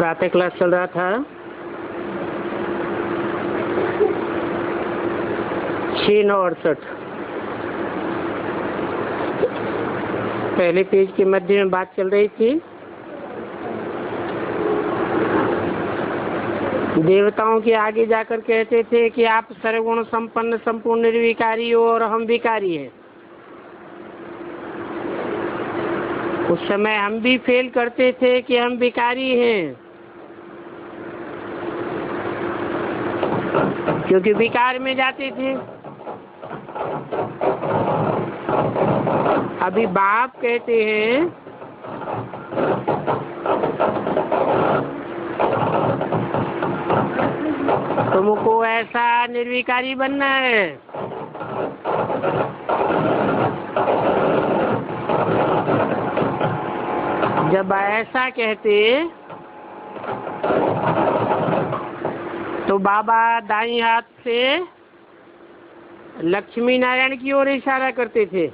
प्रातः क्लास चल रहा था। 6/9/68 पहले पेज के मध्य में बात चल रही थी। देवताओं के आगे जाकर कहते थे कि आप सर्वगुण संपन्न संपूर्ण निर्विकारी हो और हम विकारी हैं। उस समय हम भी फेल करते थे कि हम विकारी हैं, क्योंकि विकार में जाते थे। अभी बाप कहते हैं तुमको ऐसा निर्विकारी बनना है। जब ऐसा कहते तो बाबा दाईं हाथ से लक्ष्मी नारायण की ओर इशारा करते थे।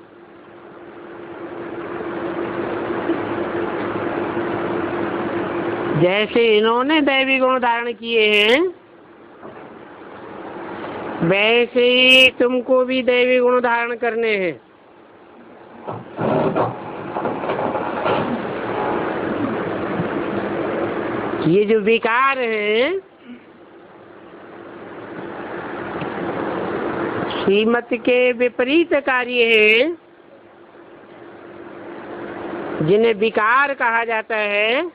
जैसे इन्होंने दैवी गुण धारण किए हैं, वैसे ही तुमको भी दैवी गुण धारण करने हैं। ये जो विकार है, श्रीमत के विपरीत कार्य है, जिन्हें विकार कहा जाता है।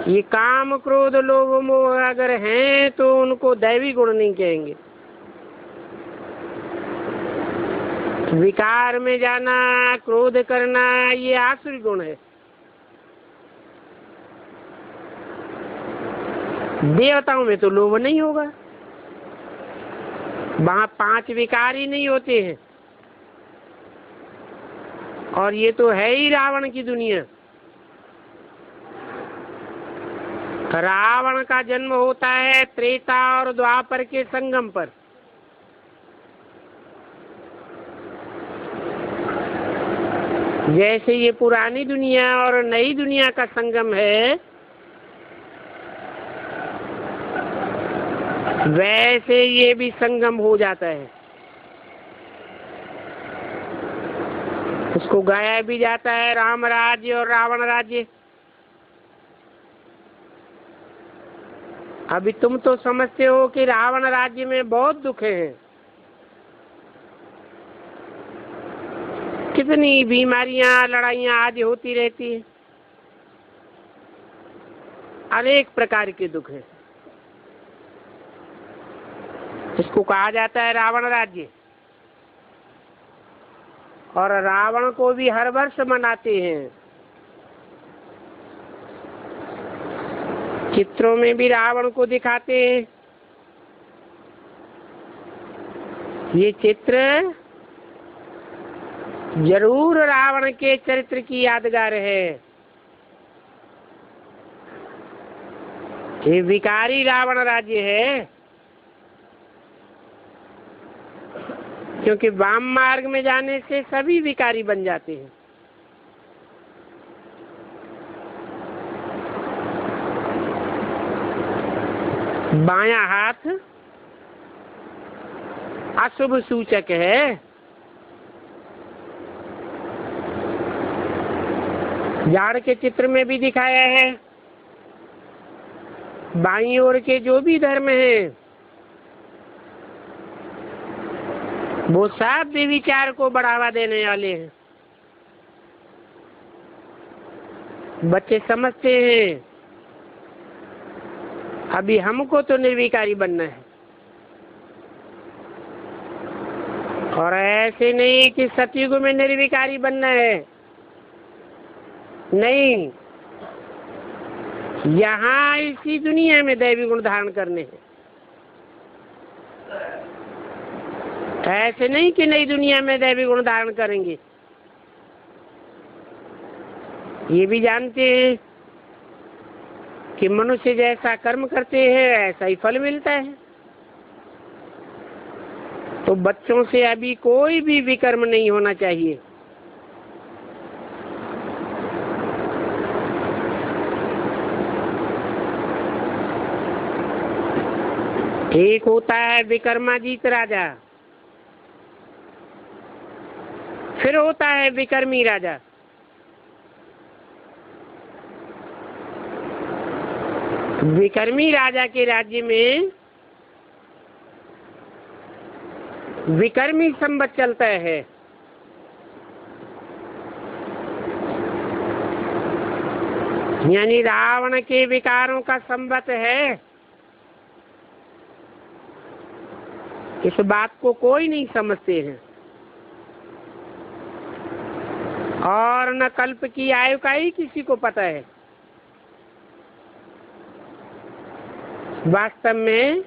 ये काम क्रोध लोभ मोह अगर हैं तो उनको दैवी गुण नहीं कहेंगे। विकार में जाना, क्रोध करना, ये आसुरी गुण है। देवताओं में तो लोभ नहीं होगा, वहां 5 विकार ही नहीं होते हैं। और ये तो है ही रावण की दुनिया। रावण का जन्म होता है त्रेता और द्वापर के संगम पर। जैसे ये पुरानी दुनिया और नई दुनिया का संगम है, वैसे ये भी संगम हो जाता है। उसको गाया भी जाता है राम राज्य और रावण राज्य। अभी तुम तो समझते हो कि रावण राज्य में बहुत दुख है, कितनी बीमारियां, लड़ाइयां आदि होती रहती है, अनेक प्रकार के दुख है। इसको कहा जाता है रावण राज्य। और रावण को भी हर वर्ष मनाते हैं। चित्रों में भी रावण को दिखाते हैं। ये चित्र जरूर रावण के चरित्र की यादगार है। ये विकारी रावण राज्य है, क्योंकि वाम मार्ग में जाने से सभी विकारी बन जाते हैं। बायां हाथ अशुभ सूचक है। झाड़ के चित्र में भी दिखाया है। बाईं ओर के जो भी धर्म हैं, वो सब विचार को बढ़ावा देने वाले हैं। बच्चे समझते हैं अभी हमको तो निर्विकारी बनना है। और ऐसे नहीं कि सतयुग में निर्विकारी बनना है, नहीं, यहाँ इसी दुनिया में दैवी गुण धारण करने हैं। ऐसे नहीं कि नई दुनिया में दैवी गुण धारण करेंगे। ये भी जानते हैं कि मनुष्य जैसा कर्म करते हैं ऐसा ही फल मिलता है। तो बच्चों से अभी कोई भी विकर्म नहीं होना चाहिए। एक होता है विक्रमाजीत राजा, फिर होता है विक्रमी राजा। विक्रमी राजा के राज्य में विक्रमी संवत चलता है। यानी रावण के विकारों का संवत है। इस बात को कोई नहीं समझते हैं और न कल्प की आयु का ही किसी को पता है। वास्तव में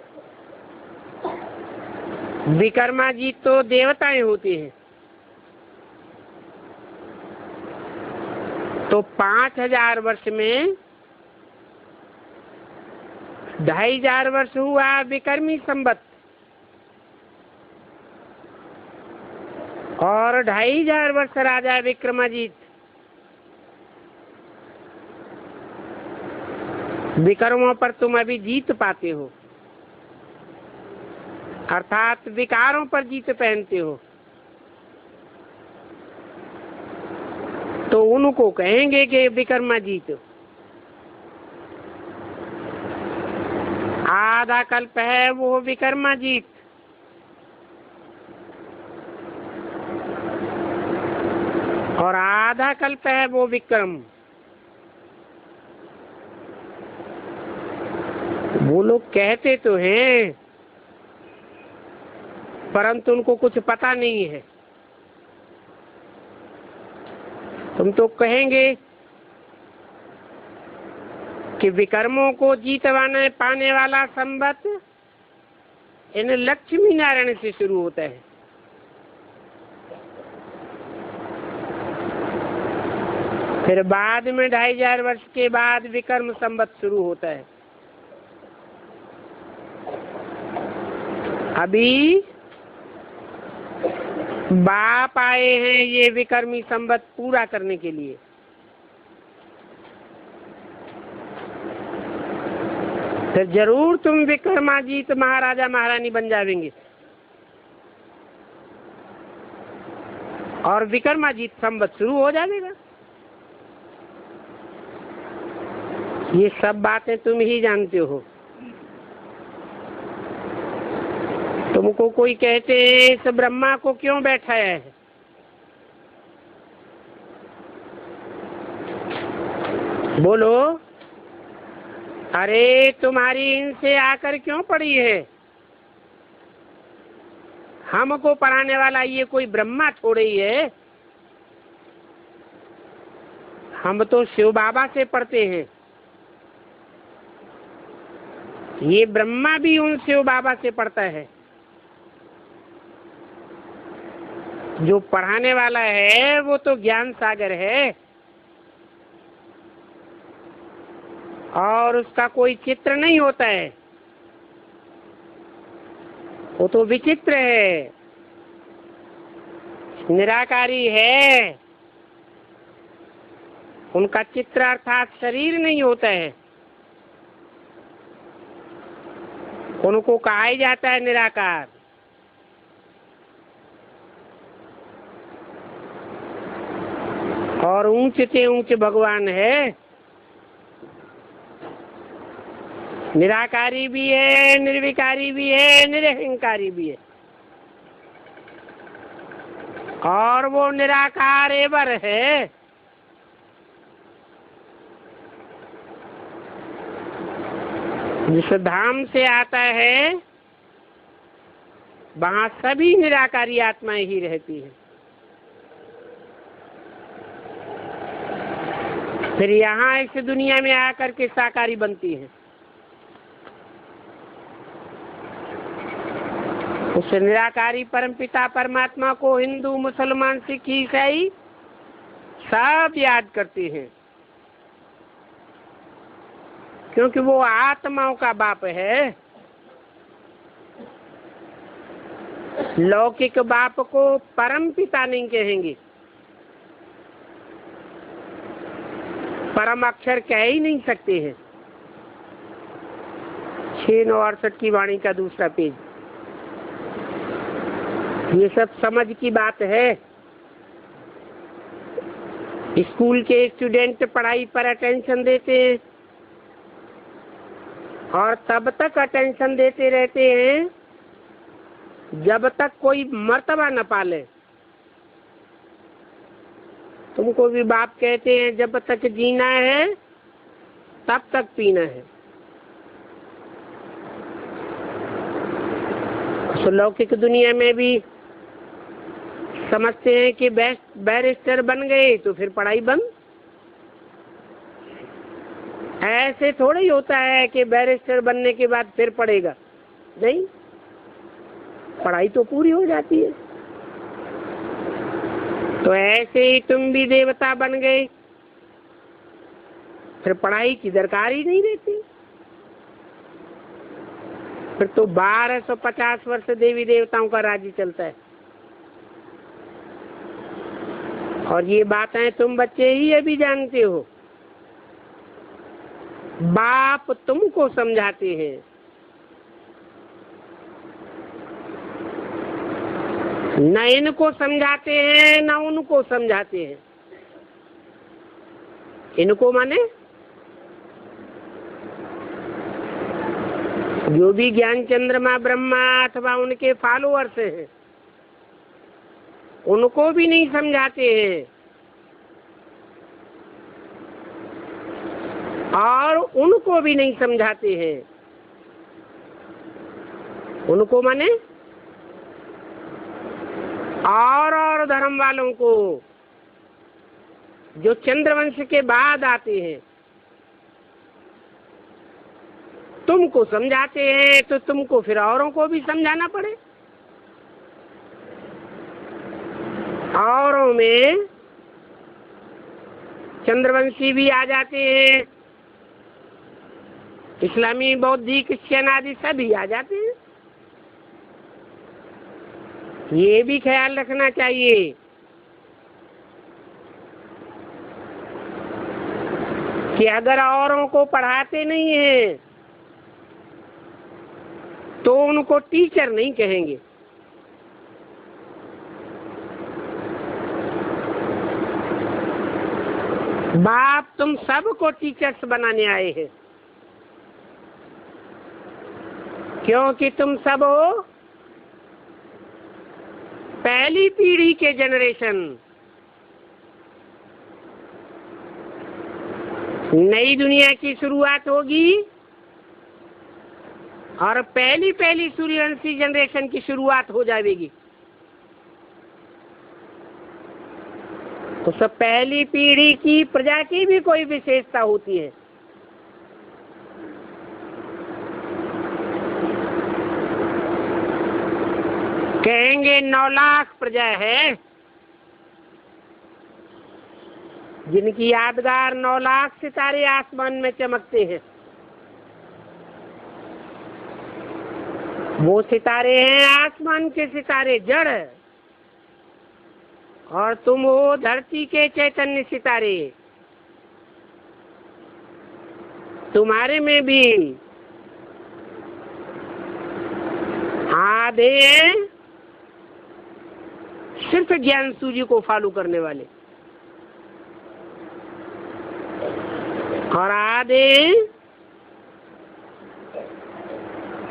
विक्रमाजीत तो देवताएं होते हैं, तो 5000 वर्ष में 2500 वर्ष हुआ विक्रमी संवत और 2500 वर्ष राजा विक्रमाजीत। विक्रमों पर तुम अभी जीत पाते हो, अर्थात विकारों पर जीत पहनते हो, तो उनको कहेंगे कि विक्रमाजीत। आधा कल्प है वो विक्रमाजीत, और आधा कल्प है वो विक्रम। वो लोग कहते तो हैं परंतु उनको कुछ पता नहीं है। तुम तो कहेंगे कि विक्रमों को जीतवाने पाने वाला संवत इन लक्ष्मी नारायण से शुरू होता है। फिर बाद में 2500 वर्ष के बाद विक्रम संवत शुरू होता है। अभी बाप आए हैं ये विक्रमी संवत पूरा करने के लिए। तो जरूर तुम विक्रमाजीत महाराजा महारानी बन जाएंगे और विक्रमाजीत संवत शुरू हो जाएगा। ये सब बातें तुम ही जानते हो। तुमको कोई कहते इस ब्रह्मा को क्यों बैठाया है, बोलो। अरे तुम्हारी इनसे आकर क्यों पड़ी है? हमको पढ़ाने वाला ये कोई ब्रह्मा थोड़े ही है। हम तो शिव बाबा से पढ़ते हैं। ये ब्रह्मा भी उन शिव बाबा से पढ़ता है। जो पढ़ाने वाला है वो तो ज्ञान सागर है और उसका कोई चित्र नहीं होता है, वो तो विचित्र है, निराकारी है। उनका चित्र अर्थात शरीर नहीं होता है, उनको कहा ही जाता है निराकार। और ऊंचे से ऊंचे भगवान है, निराकारी भी है, निर्विकारी भी है, निरहंकारी भी है। और वो निराकार एवर है। जिस धाम से आता है वहां सभी निराकारी आत्माएं ही रहती है। फिर यहाँ इस दुनिया में आकर के साकारी बनती है। उस निराकारी परमपिता परमात्मा को हिंदू, मुसलमान, सिख, ईसाई सब याद करते हैं, क्योंकि वो आत्माओं का बाप है। लौकिक बाप को परमपिता नहीं कहेंगे, परम अक्षर कह ही नहीं सकते हैं। 6/9/68 की वाणी का दूसरा पेज। ये सब समझ की बात है। स्कूल के स्टूडेंट पढ़ाई पर अटेंशन देते हैं और तब तक अटेंशन देते रहते हैं जब तक कोई मर्तबा न पाले। तुमको भी बाप कहते हैं जब तक जीना है तब तक पीना है। तो लौकिक दुनिया में भी समझते हैं कि बैरिस्टर बन गए तो फिर पढ़ाई बंद। ऐसे थोड़ा ही होता है कि बैरिस्टर बनने के बाद फिर पढ़ेगा, नहीं, पढ़ाई तो पूरी हो जाती है। तो ऐसे ही तुम भी देवता बन गए, फिर पढ़ाई की दरकार ही नहीं रहती। फिर तो 1250 वर्ष देवी देवताओं का राज्य चलता है। और ये बातें तुम बच्चे ही अभी जानते हो। बाप तुमको समझाते हैं, न इनको समझाते हैं न उनको समझाते हैं। इनको माने जो भी ज्ञान चंद्रमा ब्रह्मा अथवा उनके फॉलोअर्स हैं, उनको भी नहीं समझाते हैं और उनको भी नहीं समझाते हैं। उनको माने और धर्म वालों को जो चंद्रवंश के बाद आते हैं, तुमको समझाते हैं तो तुमको फिर औरों को भी समझाना पड़े। औरों में चंद्रवंशी भी आ जाते हैं, इस्लामी बौद्धिक क्रिश्चियन आदि सभी आ जाते हैं। ये भी ख्याल रखना चाहिए कि अगर औरों को पढ़ाते नहीं हैं तो उनको टीचर नहीं कहेंगे। बाप तुम सबको टीचर्स बनाने आए हैं, क्योंकि तुम सब हो पहली पीढ़ी के जनरेशन। नई दुनिया की शुरुआत होगी और पहली सूर्यवंशी जनरेशन की शुरुआत हो जाएगी। तो सब पहली पीढ़ी की प्रजा की भी कोई विशेषता होती है। कहेंगे 9 लाख प्रजा है, जिनकी यादगार 9 लाख सितारे आसमान में चमकते हैं। वो सितारे हैं आसमान के सितारे, जड़, और तुम हो धरती के चैतन्य सितारे। तुम्हारे में भी आधे सिर्फ ज्ञान सूर्य को फॉलो करने वाले और आधे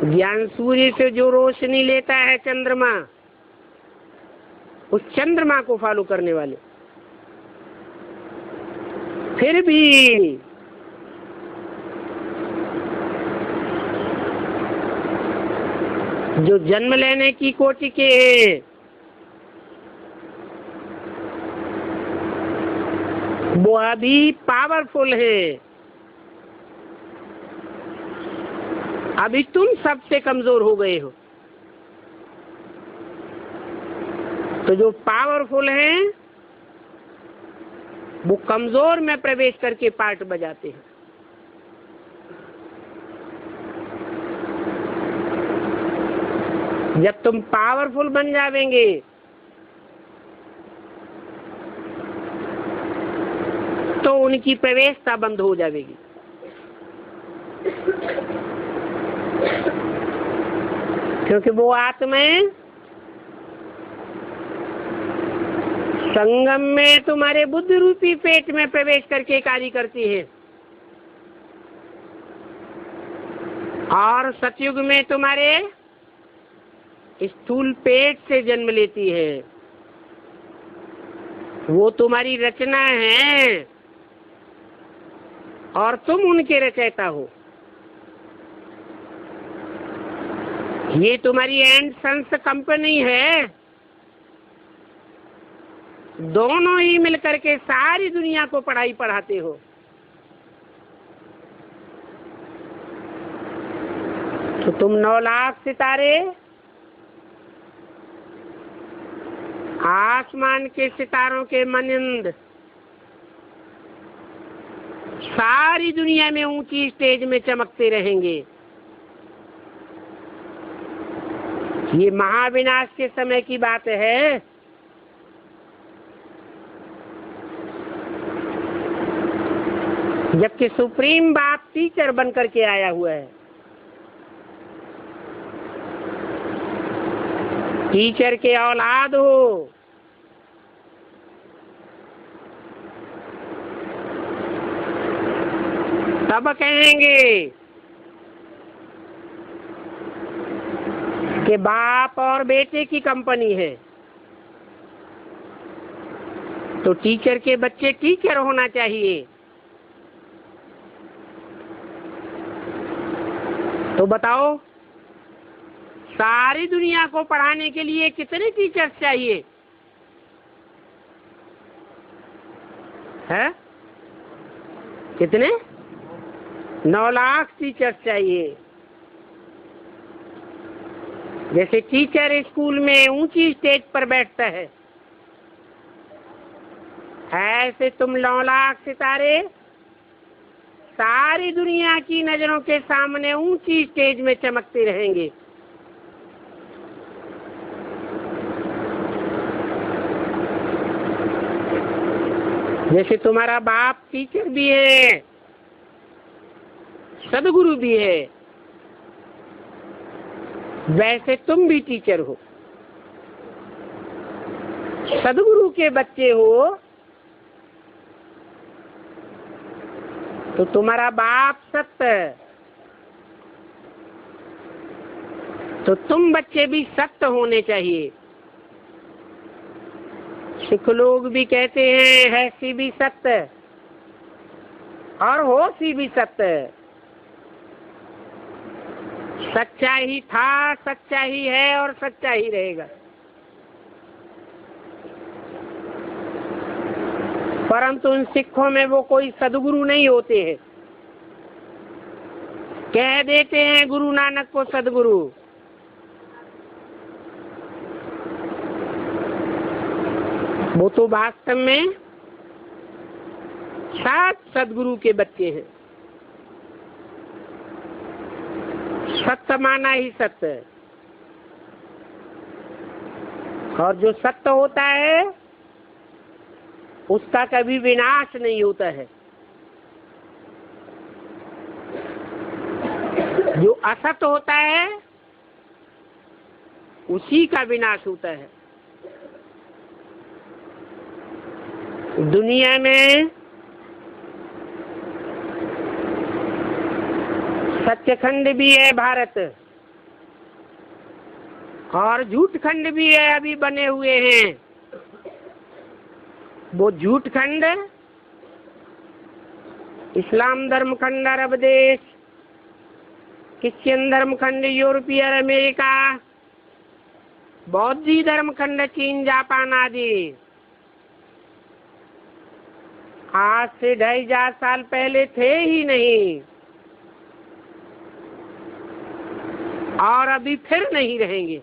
ज्ञान सूर्य से जो रोशनी लेता है चंद्रमा, उस चंद्रमा को फॉलो करने वाले। फिर भी जो जन्म लेने की कोटि के हैं, वो अभी पावरफुल है। अभी तुम सबसे कमजोर हो गए हो। तो जो पावरफुल हैं वो कमजोर में प्रवेश करके पार्ट बजाते हैं। जब तुम पावरफुल बन जावेंगे तो उनकी प्रवेशता बंद हो जाएगी। क्योंकि वो आत्माएं संगम में तुम्हारे बुद्धि रूपी पेट में प्रवेश करके कार्य करती है, और सतयुग में तुम्हारे स्थूल पेट से जन्म लेती है। वो तुम्हारी रचना है और तुम उनके रचयिता हो। ये तुम्हारी एंड सन्स कंपनी है, दोनों ही मिलकर के सारी दुनिया को पढ़ाई पढ़ाते हो। तो तुम 9 लाख सितारे आसमान के सितारों के मानंद सारी दुनिया में ऊंची स्टेज में चमकते रहेंगे। ये महाविनाश के समय की बात है। जबकि सुप्रीम बाप टीचर बन करके आया हुआ है। टीचर के औलाद हो, तब कहेंगे कि बाप और बेटे की कंपनी है। तो टीचर के बच्चे टीचर होना चाहिए। तो बताओ, सारी दुनिया को पढ़ाने के लिए कितने टीचर्स चाहिए है? कितने? 9 लाख टीचर्स चाहिए। जैसे टीचर स्कूल में ऊंची स्टेज पर बैठता है, ऐसे तुम 9 लाख सितारे सारी दुनिया की नजरों के सामने ऊंची स्टेज में चमकते रहेंगे। जैसे तुम्हारा बाप टीचर भी है, सदगुरु भी है, वैसे तुम भी टीचर हो, सदगुरु के बच्चे हो। तो तुम्हारा बाप सत्य, तो तुम बच्चे भी सत्य होने चाहिए। सिख लोग भी कहते हैं हैसी भी सत्य और होशी भी सत्य। सच्चा ही था, सच्चा ही है और सच्चा ही रहेगा। परंतु उन सिखों में वो कोई सदगुरु नहीं होते हैं। कह देते हैं गुरु नानक को सदगुरु, वो तो वास्तव में 7 सदगुरु के बच्चे हैं। सत्य माना ही सत्य है, और जो सत्य होता है उसका कभी विनाश नहीं होता है। जो असत्य होता है उसी का विनाश होता है। दुनिया में सत्यखंड भी है भारत, और झूठ खंड भी है, अभी बने हुए हैं। वो झूठ खंड इस्लाम धर्म खंड अरब देश, क्रिश्चियन धर्म खंड यूरोपीय अमेरिका, बौद्धी धर्म खंड चीन जापान आदि आज से 2500 साल पहले थे ही नहीं, और अभी फिर नहीं रहेंगे।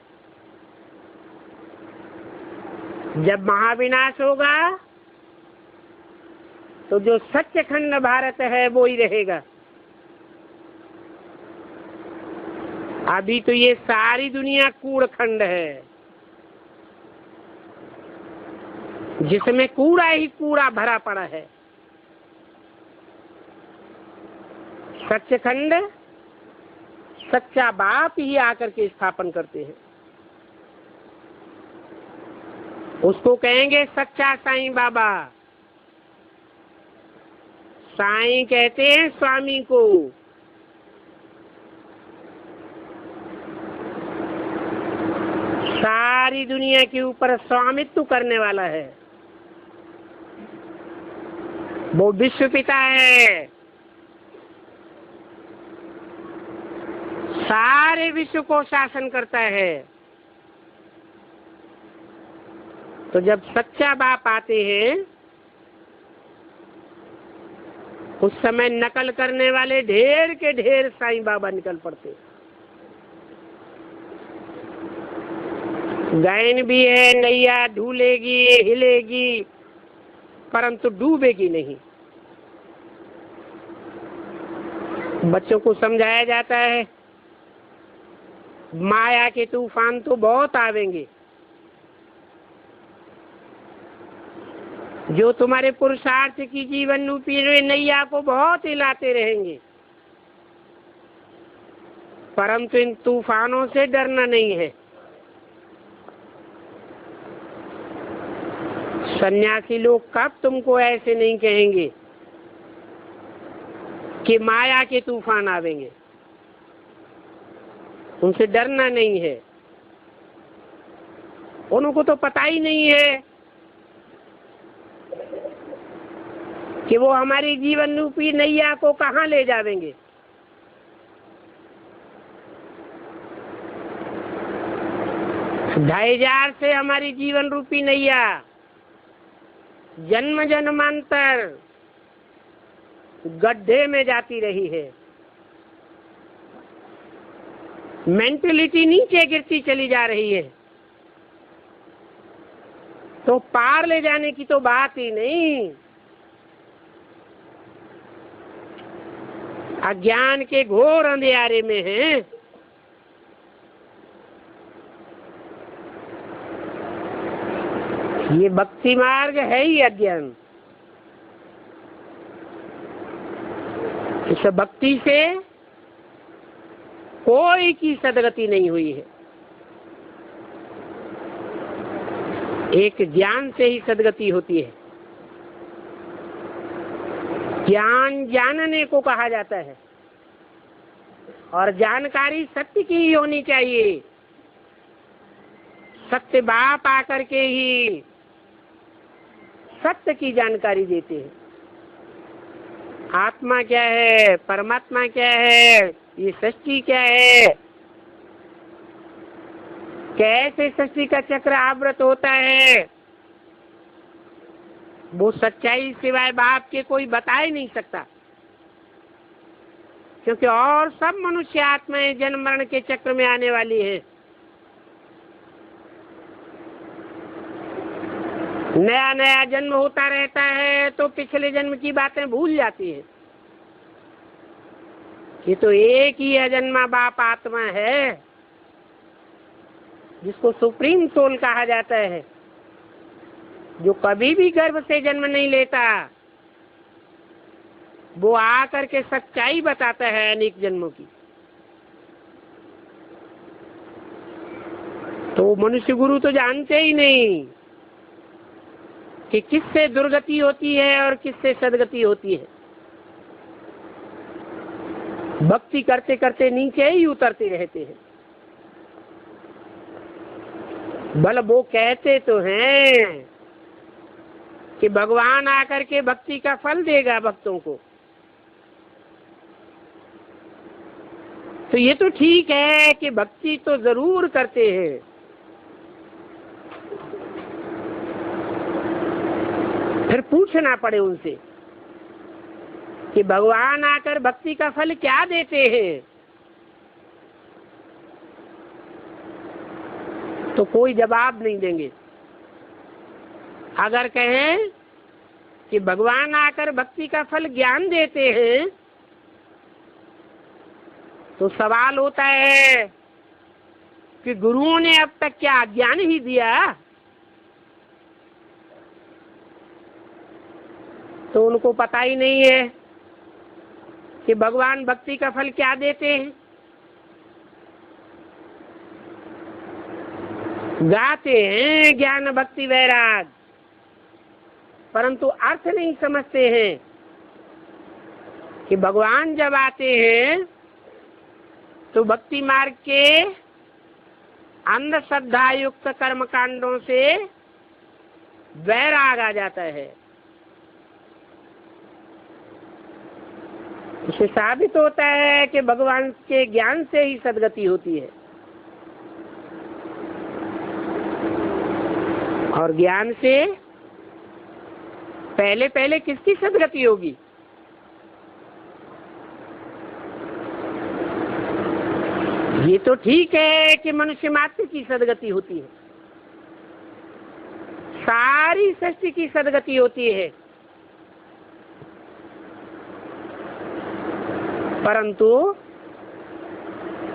जब महाविनाश होगा तो जो सत्यखंड भारत है वो ही रहेगा। अभी तो ये सारी दुनिया कूड़खंड है, जिसमें कूड़ा ही कूड़ा भरा पड़ा है। सच्चा बाप ही आकर के स्थापन करते हैं। उसको कहेंगे सच्चा साईं बाबा। साईं कहते हैं स्वामी को। सारी दुनिया के ऊपर स्वामित्व करने वाला है, वो विश्व पिता है। सारे विश्व को शासन करता है। तो जब सच्चा बाप आते हैं उस समय नकल करने वाले ढेर के ढेर साईं बाबा निकल पड़ते। गायन भी है, नैया ढूलेगी हिलेगी परंतु डूबेगी नहीं। बच्चों को समझाया जाता है माया के तूफान तो बहुत आवेंगे, जो तुम्हारे पुरुषार्थ की जीवन रूपी नैया को बहुत हिलाते रहेंगे, परंतु इन तूफानों से डरना नहीं है। सन्यासी लोग कब तुमको ऐसे नहीं कहेंगे कि माया के तूफान आवेंगे, उनसे डरना नहीं है। उनको तो पता ही नहीं है कि वो हमारी जीवन रूपी नैया को कहाँ ले जावेंगे। ढाई हजार से हमारी जीवन रूपी नैया जन्म जन्मांतर गड्ढे में जाती रही है। मेंटलिटी नीचे गिरती चली जा रही है, तो पार ले जाने की तो बात ही नहीं। अज्ञान के घोर अंधेरे में है। ये भक्ति मार्ग है ही अज्ञान। इस भक्ति से कोई की सदगति नहीं हुई है, एक ज्ञान से ही सदगति होती है। ज्ञान जानने को कहा जाता है और जानकारी सत्य की ही होनी चाहिए। सत्य बाप आकर के ही सत्य की जानकारी देते हैं। आत्मा क्या है, परमात्मा क्या है, ये सृष्टि क्या है, कैसे सृष्टि का चक्र आवृत होता है, वो सच्चाई सिवाय बाप के कोई बता ही नहीं सकता। क्योंकि और सब मनुष्य आत्माएं जन्म मरण के चक्र में आने वाली है। नया नया जन्म होता रहता है तो पिछले जन्म की बातें भूल जाती है। ये तो एक ही अजन्मा बाप आत्मा है जिसको सुप्रीम सोल कहा जाता है, जो कभी भी गर्भ से जन्म नहीं लेता। वो आकर के सच्चाई बताता है अनेक जन्मों की। तो मनुष्य गुरु तो जानते ही नहीं कि किससे दुर्गति होती है और किससे सदगति होती है। भक्ति करते करते नीचे ही उतरते रहते हैं। भले वो कहते तो हैं कि भगवान आकर के भक्ति का फल देगा भक्तों को, तो ये तो ठीक है कि भक्ति तो जरूर करते हैं, फिर पूछना पड़े उनसे कि भगवान आकर भक्ति का फल क्या देते हैं, तो कोई जवाब नहीं देंगे। अगर कहें कि भगवान आकर भक्ति का फल ज्ञान देते हैं, तो सवाल होता है कि गुरुओं ने अब तक क्या ज्ञान ही दिया। तो उनको पता ही नहीं है कि भगवान भक्ति का फल क्या देते हैं। गाते हैं ज्ञान भक्ति वैराग, परंतु अर्थ नहीं समझते हैं कि भगवान जब आते हैं तो भक्ति मार्ग के अंधश्रद्धा युक्त कर्म कांडों से वैराग आ जाता है। इससे साबित होता है कि भगवान के ज्ञान से ही सद्गति होती है, और ज्ञान से पहले पहले किसकी सद्गति होगी? ये तो ठीक है कि मनुष्य मात्र की सद्गति होती है, सारी सृष्टि की सद्गति होती है, परंतु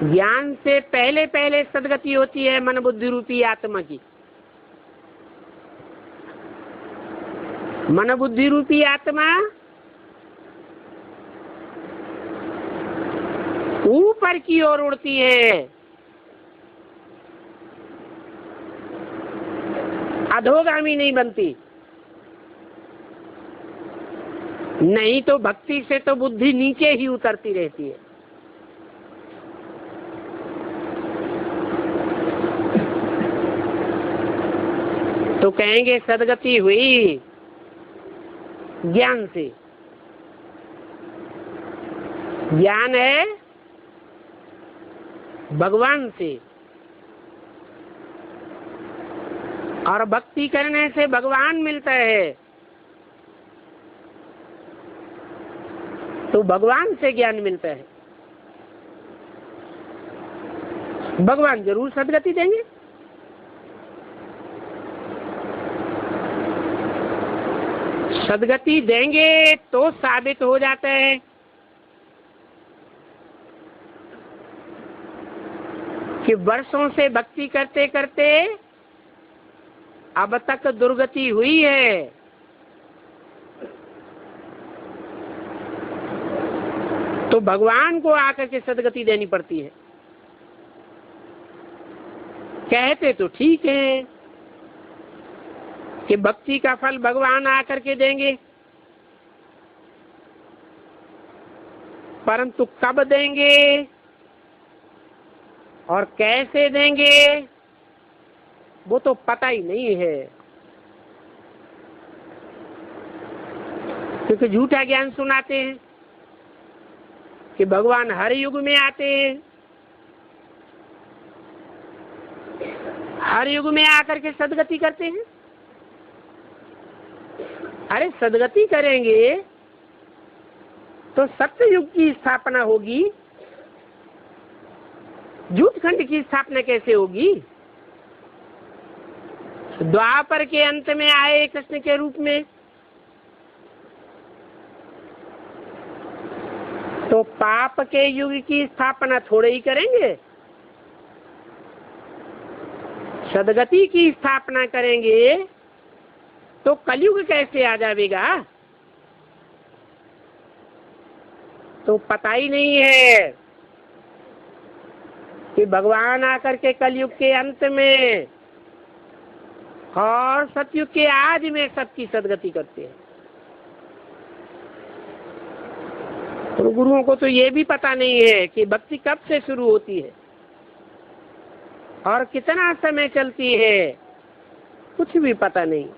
ज्ञान से पहले पहले सद्गति होती है मन बुद्धि रूपी आत्मा की। मन बुद्धि रूपी आत्मा ऊपर की ओर उड़ती है, अधोगामी नहीं बनती। नहीं तो भक्ति से तो बुद्धि नीचे ही उतरती रहती है। तो कहेंगे सद्गति हुई ज्ञान से। ज्ञान है भगवान से, और भक्ति करने से भगवान मिलता है। तो भगवान से ज्ञान मिलता है, भगवान जरूर सद्गति देंगे। सद्गति देंगे तो साबित हो जाता है कि वर्षों से भक्ति करते करते अब तक दुर्गति हुई है, तो भगवान को आकर के सद्गति देनी पड़ती है। कहते तो ठीक है कि भक्ति का फल भगवान आकर के देंगे, परंतु कब देंगे और कैसे देंगे वो तो पता ही नहीं है, क्योंकि झूठा ज्ञान सुनाते हैं कि भगवान हर युग में आते हैं, हर युग में आकर के सद्गति करते हैं। अरे सद्गति करेंगे तो सत्य युग की स्थापना होगी, झूठ खंड की स्थापना कैसे होगी? द्वापर के अंत में आए कृष्ण के रूप में, तो पाप के युग की स्थापना थोड़े ही करेंगे। सद्गति की स्थापना करेंगे तो कलयुग कैसे आ जाएगा? तो पता ही नहीं है कि भगवान आकर के कलयुग के अंत में और सतयुग के आज में सबकी सद्गति करते हैं। तो गुरुओं को तो ये भी पता नहीं है कि भक्ति कब से शुरू होती है और कितना समय चलती है, कुछ भी पता नहीं।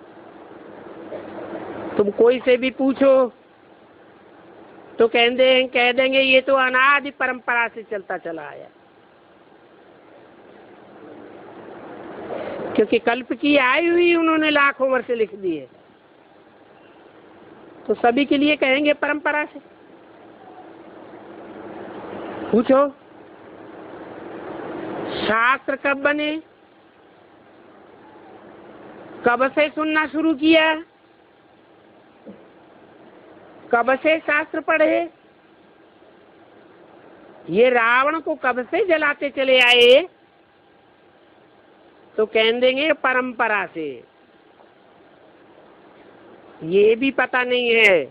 तुम कोई से भी पूछो तो कह देंगे ये तो अनादि परंपरा से चलता चला आया, क्योंकि कल्प की आई हुई उन्होंने लाखों वर्ष लिख दी है, तो सभी के लिए कहेंगे परंपरा से। पूछो शास्त्र कब बने, कब से सुनना शुरू किया, कब से शास्त्र पढ़े, ये रावण को कब से जलाते चले आए, तो कह देंगे परंपरा से। ये भी पता नहीं है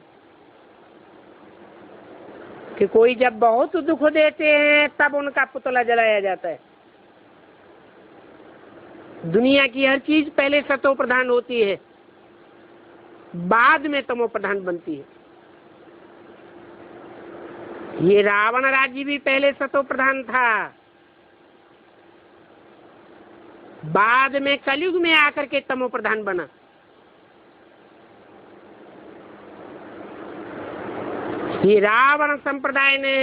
कि कोई जब बहुत दुख देते हैं तब उनका पुतला जलाया जाता है। दुनिया की हर चीज पहले सतो प्रधान होती है, बाद में तमो प्रधान बनती है। ये रावण राज्य भी पहले सतो प्रधान था, बाद में कलयुग में आकर के तमो प्रधान बना। ये रावण संप्रदाय ने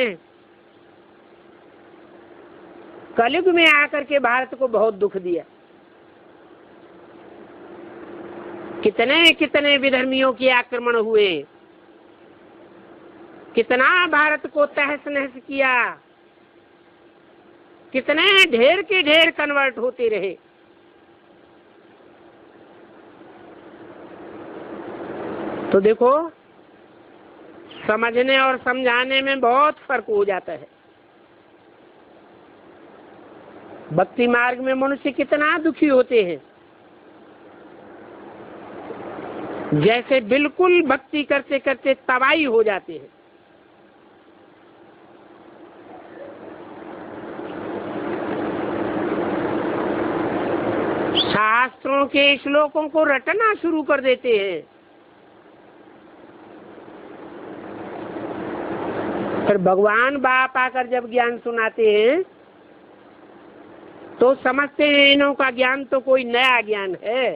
कलयुग में आकर के भारत को बहुत दुख दिया। कितने कितने विधर्मियों के आक्रमण हुए, कितना भारत को तहस नहस किया, कितने ढेर के ढेर कन्वर्ट होते रहे। तो देखो, समझने और समझाने में बहुत फर्क हो जाता है। भक्ति मार्ग में मनुष्य कितना दुखी होते हैं, जैसे बिल्कुल भक्ति करते करते तबाही हो जाते हैं। शास्त्रों के श्लोकों को रटना शुरू कर देते हैं, फिर भगवान बाप आकर जब ज्ञान सुनाते हैं तो समझते हैं इन्हों का ज्ञान तो कोई नया ज्ञान है।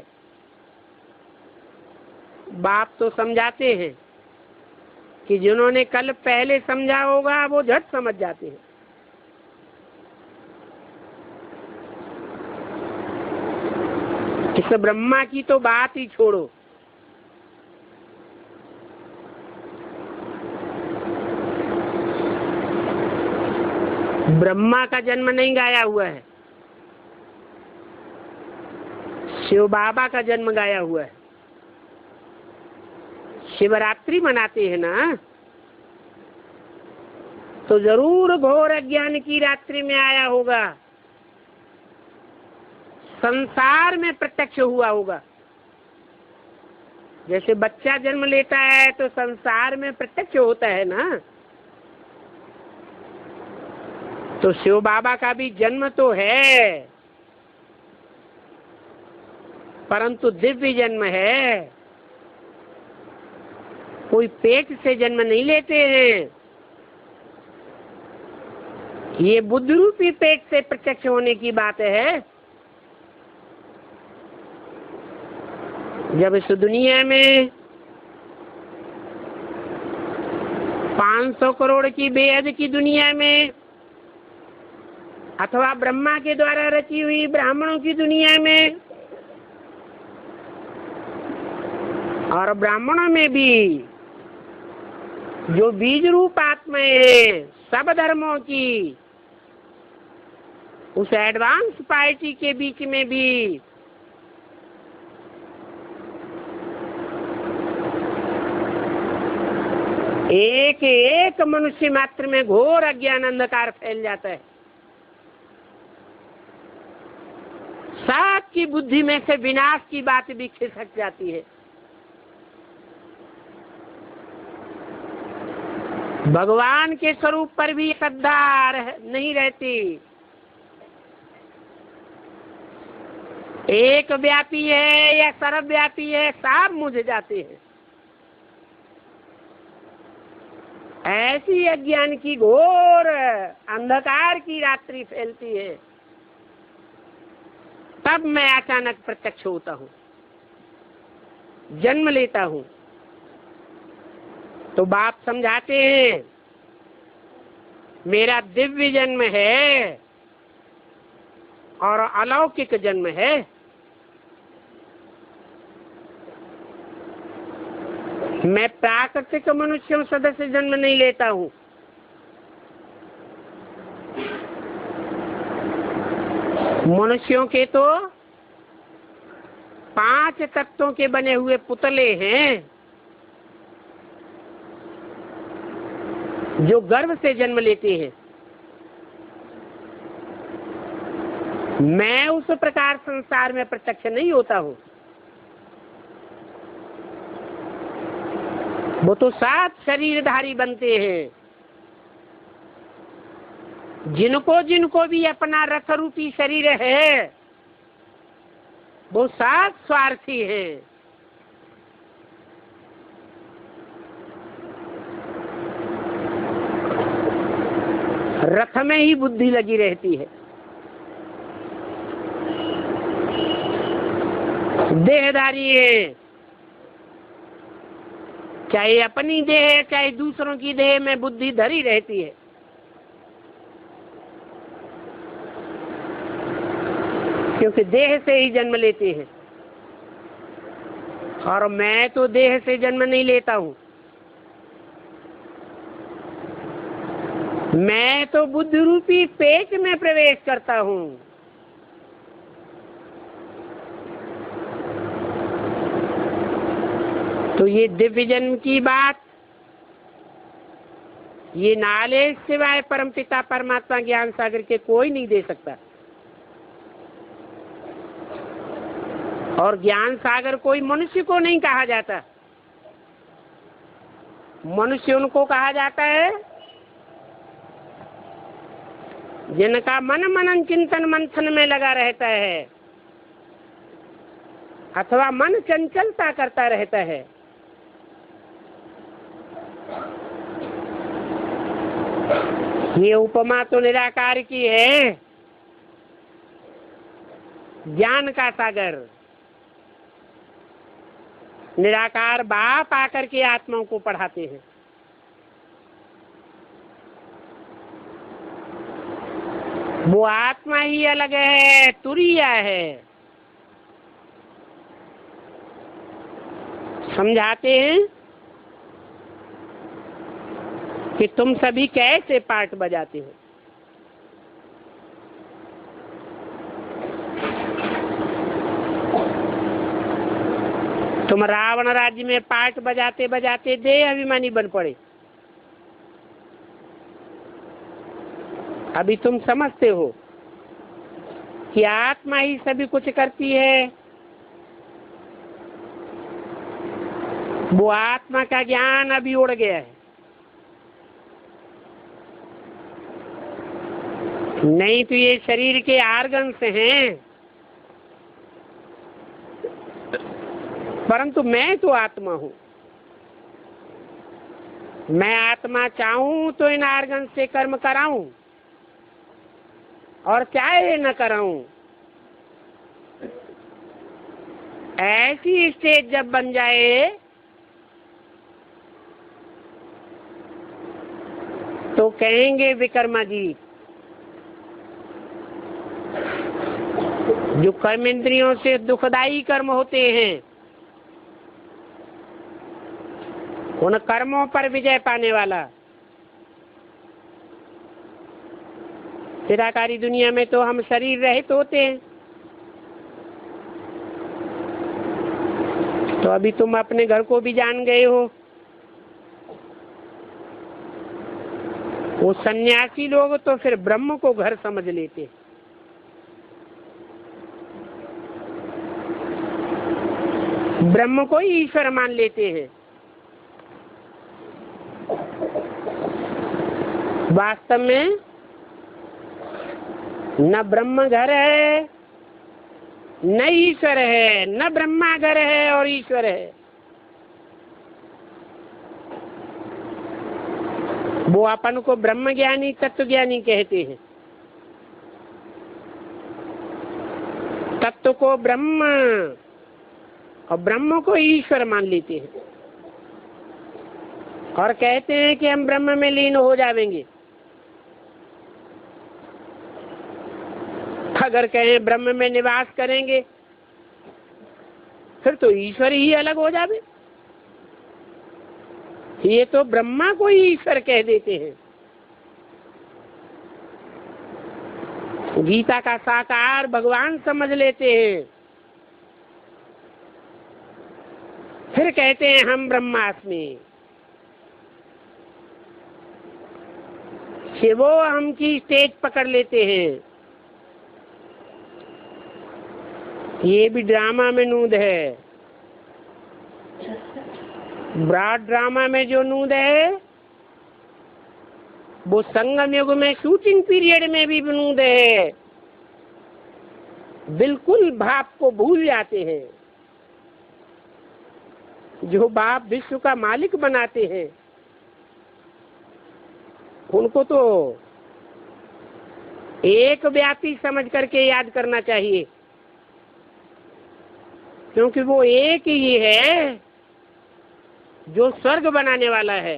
बाप तो समझाते हैं कि जिन्होंने कल पहले समझा होगा वो झट समझ जाते हैं। इस ब्रह्मा की तो बात ही छोड़ो, ब्रह्मा का जन्म नहीं गाया हुआ है, शिव बाबा का जन्म गाया हुआ है। शिवरात्रि मनाते हैं ना, तो जरूर घोर अज्ञान की रात्रि में आया होगा, संसार में प्रत्यक्ष हुआ होगा। जैसे बच्चा जन्म लेता है तो संसार में प्रत्यक्ष होता है ना, तो शिव बाबा का भी जन्म तो है, परंतु दिव्य जन्म है। कोई पेट से जन्म नहीं लेते हैं, ये बुद्ध रूपी पेट से प्रत्यक्ष होने की बात है। जब इस दुनिया में 500 करोड़ की बेहद की दुनिया में, अथवा ब्रह्मा के द्वारा रची हुई ब्राह्मणों की दुनिया में, और ब्राह्मणों में भी जो बीज रूप आत्माएं हैं सब धर्मों की, उस एडवांस पार्टी के बीच में भी एक एक मनुष्य मात्र में घोर अज्ञान अंधकार फैल जाता है। सबकी बुद्धि में से विनाश की बात भी खिसक जाती है। भगवान के स्वरूप पर भी श्रद्धा नहीं रहती। एक व्यापी है या सर्वव्यापी है, सब मुझ जाते हैं। ऐसी अज्ञान की घोर अंधकार की रात्रि फैलती है, तब मैं अचानक प्रत्यक्ष होता हूँ, जन्म लेता हूँ। तो बाप समझाते हैं मेरा दिव्य जन्म है और अलौकिक जन्म है। मैं प्राकृतिक मनुष्यों सदस्य जन्म नहीं लेता हूँ। मनुष्यों के तो 5 तत्वों के बने हुए पुतले हैं जो गर्भ से जन्म लेते हैं। मैं उस प्रकार संसार में प्रत्यक्ष नहीं होता हूँ। वो तो 7 शरीरधारी बनते हैं, जिनको जिनको भी अपना रथ रूपी शरीर है, वो सात स्वार्थी हैं। रथ में ही बुद्धि लगी रहती है, देहधारी है, चाहे अपनी देह है चाहे दूसरों की देह में बुद्धि धरी रहती है। क्योंकि देह से ही जन्म लेते हैं, और मैं तो देह से जन्म नहीं लेता हूं, मैं तो बुद्धि रूपी पेट में प्रवेश करता हूं। तो ये दिव्य जन्म की बात, ये नॉलेज सिवाय परमपिता परमात्मा ज्ञान सागर के कोई नहीं दे सकता। और ज्ञान सागर कोई मनुष्य को नहीं कहा जाता, मनुष्य उनको कहा जाता है जिनका मन मनन चिंतन मंथन में लगा रहता है, अथवा मन चंचलता करता रहता है। ये उपमा तो निराकार की है, ज्ञान का सागर। निराकार बाप आकर के आत्माओं को पढ़ाते हैं। वो आत्मा ही अलग है, तुरिया है। समझाते हैं कि तुम सभी कैसे पार्ट बजाते हो। तुम रावण राज्य में पार्ट बजाते बजाते देह अभिमानी बन पड़े। अभी तुम समझते हो कि आत्मा ही सभी कुछ करती है। वो आत्मा का ज्ञान अभी उड़ गया है। नहीं तो ये शरीर के आर्गन्स हैं, परंतु मैं तो आत्मा हूं। मैं आत्मा चाहूं तो इन आर्गन से कर्म कराऊं, और चाहे न कराऊं। ऐसी स्टेज जब बन जाए तो कहेंगे विकर्मा जी, जो कर्म इंद्रियों से दुखदायी कर्म होते हैं, उन कर्मों पर विजय पाने वाला। निराकारी दुनिया में तो हम शरीर रहित होते हैं। तो अभी तुम अपने घर को भी जान गए हो। वो सन्यासी लोग तो फिर ब्रह्म को घर समझ लेते हैं। ब्रह्म को ही ईश्वर मान लेते हैं। वास्तव में न ब्रह्म घर है न ईश्वर है, न ब्रह्मा घर है और ईश्वर है। वो अपन को ब्रह्म ज्ञानी तत्व ज्ञानी कहते हैं। तत्व को ब्रह्म और ब्रह्म को ईश्वर मान लेते हैं, और कहते हैं कि हम ब्रह्म में लीन हो जाएंगे। अगर कहें ब्रह्म में निवास करेंगे, फिर तो ईश्वर ही अलग हो जावे। ये तो ब्रह्मा को ही ईश्वर कह देते हैं। गीता का साकार भगवान समझ लेते हैं, फिर कहते हैं हम ब्रह्मास्मि। शिवो हम की स्टेज पकड़ लेते हैं। ये भी ड्रामा में नूद है। ब्रॉड ड्रामा में जो नूद है वो संगम युग में शूटिंग पीरियड में भी नूद है। बिल्कुल भाप को भूल जाते हैं। जो बाप विश्व का मालिक बनाते हैं उनको तो एक व्यापी समझ करके याद करना चाहिए, क्योंकि वो एक ही है जो स्वर्ग बनाने वाला है।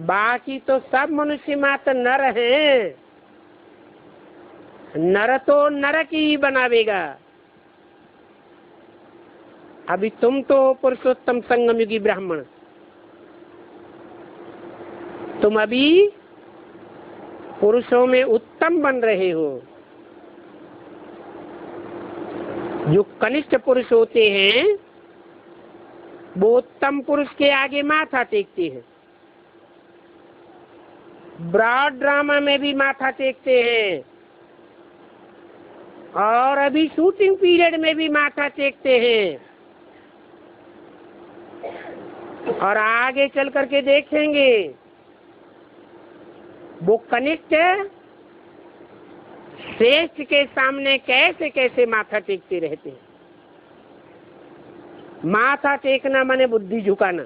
बाकी तो सब मनुष्य मात्र नर हैं। नर तो नरक ही बनावेगा। अभी तुम तो पुरुषोत्तम संगम युगी ब्राह्मण, तुम अभी पुरुषों में उत्तम बन रहे हो। जो कनिष्ठ पुरुष होते हैं वो उत्तम पुरुष के आगे माथा टेकते हैं, ब्रॉड ड्रामा में भी माथा टेकते हैं, और अभी शूटिंग पीरियड में भी माथा टेकते हैं, और आगे चल करके देखेंगे वो कनिष्ठ श्रेष्ठ के सामने कैसे कैसे माथा टेकते रहते हैं। माथा टेकना माने बुद्धि झुकाना।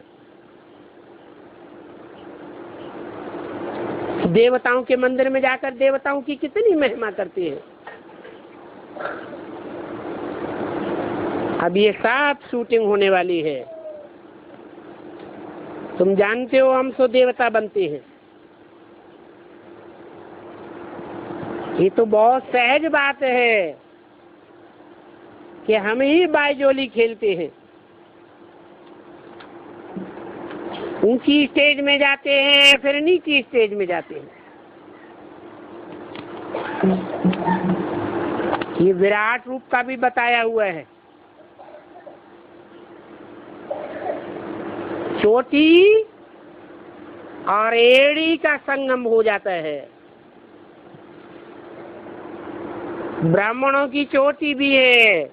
देवताओं के मंदिर में जाकर देवताओं की कितनी महिमा करती है। अब ये सब शूटिंग होने वाली है। तुम जानते हो हम तो देवता बनते हैं। ये तो बहुत सहज बात है कि हम ही बायजोली खेलते हैं, ऊंची स्टेज में जाते हैं फिर नीची स्टेज में जाते हैं। ये विराट रूप का भी बताया हुआ है। चोटी और एड़ी का संगम हो जाता है। ब्राह्मणों की चोटी भी है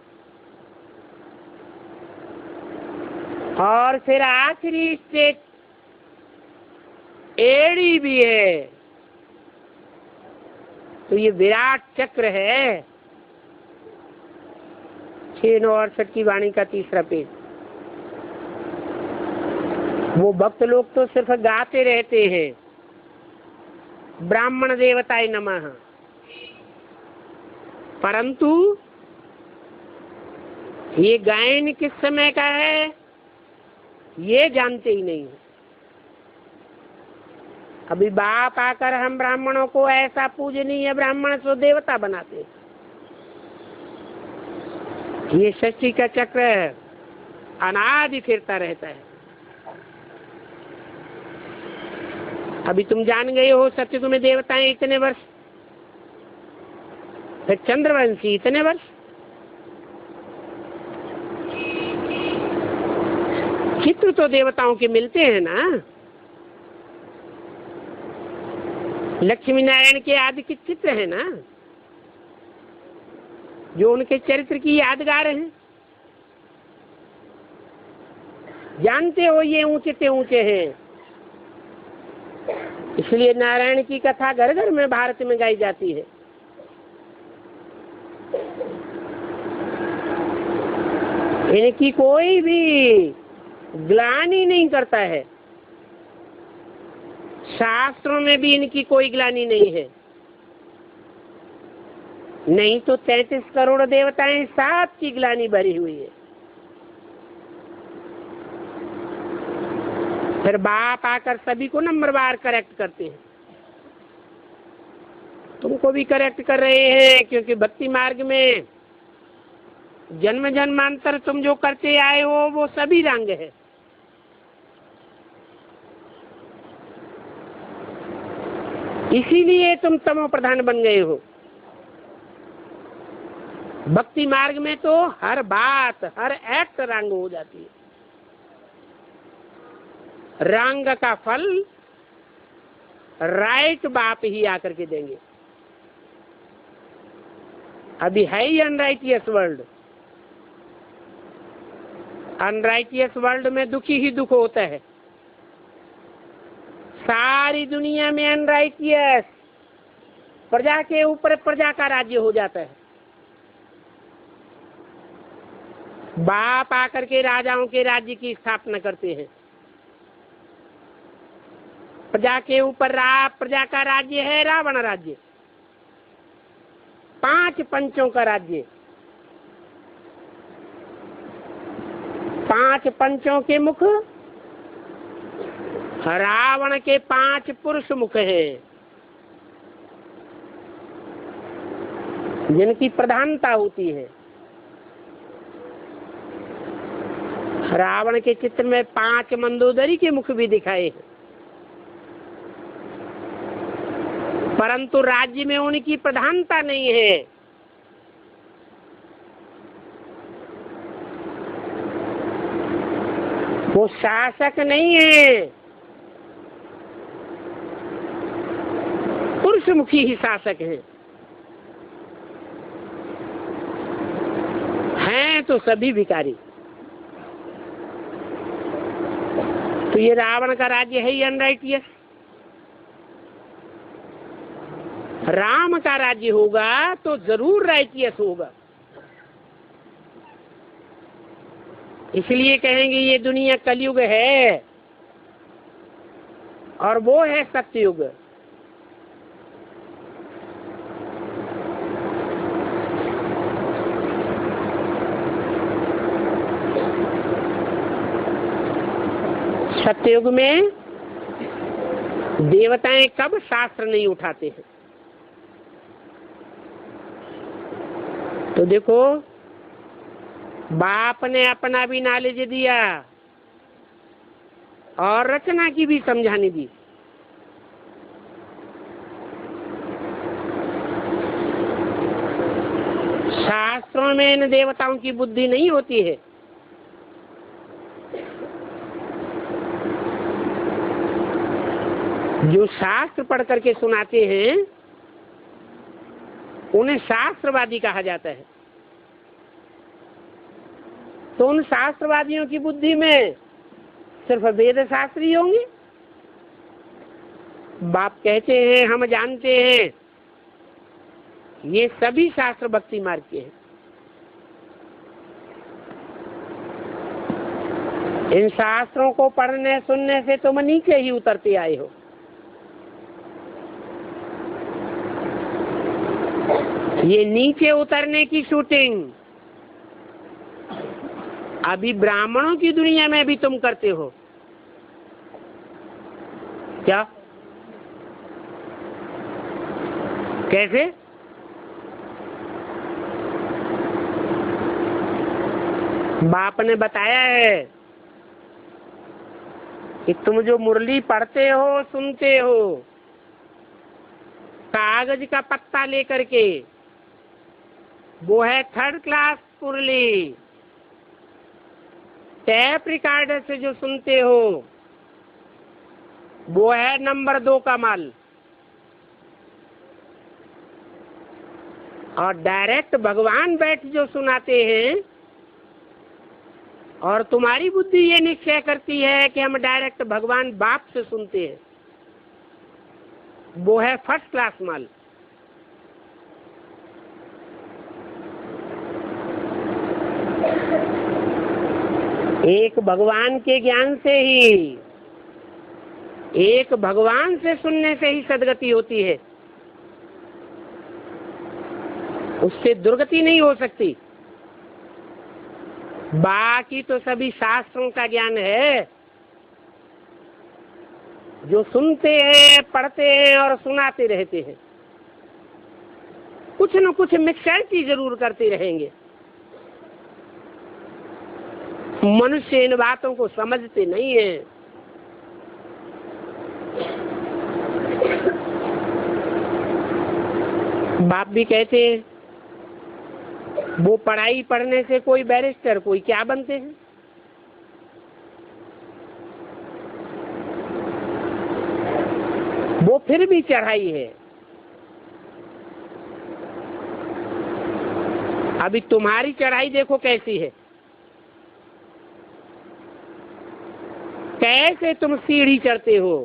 और फिर आखिरी स्टेज एड़ी भी है। तो ये विराट चक्र है। 668 की वाणी का 3रा पेज। वो भक्त लोग तो सिर्फ गाते रहते हैं ब्राह्मण देवताय नमः, परंतु ये गायन किस समय का है ये जानते ही नहीं। अभी बाप आकर हम ब्राह्मणों को ऐसा पूजनीय ब्राह्मण सो देवता बनाते। ये सृष्टि का चक्र अनादि फिरता रहता है। अभी तुम जान गए हो सत्ययुग में देवताएं इतने वर्ष, फिर चंद्रवंशी इतने वर्ष। चित्र तो देवताओं के मिलते हैं ना। लक्ष्मी नारायण के आदि के चित्र है ना, जो उनके चरित्र की यादगार हैं। जानते हो ये ऊंचे से ऊंचे हैं, इसलिए नारायण की कथा घर घर में भारत में गाई जाती है। इनकी कोई भी ग्लानि नहीं करता है, शास्त्रों में भी इनकी कोई ग्लानि नहीं है। नहीं तो 33 करोड़ देवताएं साथ की ग्लानि भरी हुई है। फिर बाप आकर सभी को नंबरवार करेक्ट करते हैं। तुमको भी करेक्ट कर रहे हैं, क्योंकि भक्ति मार्ग में जन्म जन्मांतर तुम जो करते आए हो वो सभी रंग है। इसीलिए तुम तमो प्रधान बन गए हो। भक्ति मार्ग में तो हर बात हर एक्ट रंग हो जाती है। रंग का फल राइट बाप ही आकर के देंगे। अभी है ही अनराइटियस वर्ल्ड। अनराइटियस वर्ल्ड में दुखी ही दुख होता है। सारी दुनिया में अनराइटियस, प्रजा के ऊपर प्रजा का राज्य हो जाता है। बाप आकर के राजाओं के राज्य की स्थापना करते हैं। प्रजा के ऊपर प्रजा का राज्य है रावण राज्य, 5 पंचों का राज्य। 5 पंचों के मुख, रावण के 5 पुरुष मुख हैं, जिनकी प्रधानता होती है। रावण के चित्र में 5 मंदोदरी के मुख भी दिखाए हैं, परंतु राज्य में उनकी प्रधानता नहीं है। वो शासक नहीं है, पुरुषमुखी ही शासक हैं तो सभी भिखारी। तो ये रावण का राज्य है ही अनराइटियस। राम का राज्य होगा तो जरूर राइटियस होगा। इसलिए कहेंगे ये दुनिया कलयुग है और वो है सत्ययुग। सत्ययुग में देवताएं कब शास्त्र नहीं उठाते हैं। तो देखो, बाप ने अपना भी नॉलेज दिया और रचना की भी समझानी दी। शास्त्रों में इन देवताओं की बुद्धि नहीं होती है। जो शास्त्र पढ़ करके सुनाते हैं उन्हें शास्त्रवादी कहा जाता है। तो उन शास्त्रवादियों की बुद्धि में सिर्फ वेद शास्त्री होंगे। बाप कहते हैं हम जानते हैं ये सभी शास्त्र भक्ति मार्ग के हैं। इन शास्त्रों को पढ़ने सुनने से तुम नीचे ही उतरते आए हो। ये नीचे उतरने की शूटिंग अभी ब्राह्मणों की दुनिया में भी तुम करते हो क्या? कैसे? बाप ने बताया है कि तुम जो मुरली पढ़ते हो सुनते हो कागज का पत्ता लेकर के, वो है 3rd क्लास मुरली। टैप रिकॉर्डर से जो सुनते हो वो है नंबर 2 का माल। और डायरेक्ट भगवान बैठ जो सुनाते हैं और तुम्हारी बुद्धि ये निश्चय करती है कि हम डायरेक्ट भगवान बाप से सुनते हैं, वो है 1st क्लास माल। एक भगवान के ज्ञान से ही, एक भगवान से सुनने से ही सदगति होती है, उससे दुर्गति नहीं हो सकती। बाकी तो सभी शास्त्रों का ज्ञान है, जो सुनते हैं, पढ़ते हैं और सुनाते रहते हैं। कुछ न कुछ मिक्सर की जरूर करते रहेंगे। मनुष्य इन बातों को समझते नहीं है। बाप भी कहते हैं वो पढ़ाई पढ़ने से कोई बैरिस्टर कोई क्या बनते हैं। वो फिर भी चढ़ाई है। अभी तुम्हारी चढ़ाई देखो कैसी है, कैसे तुम सीढ़ी चढ़ते हो।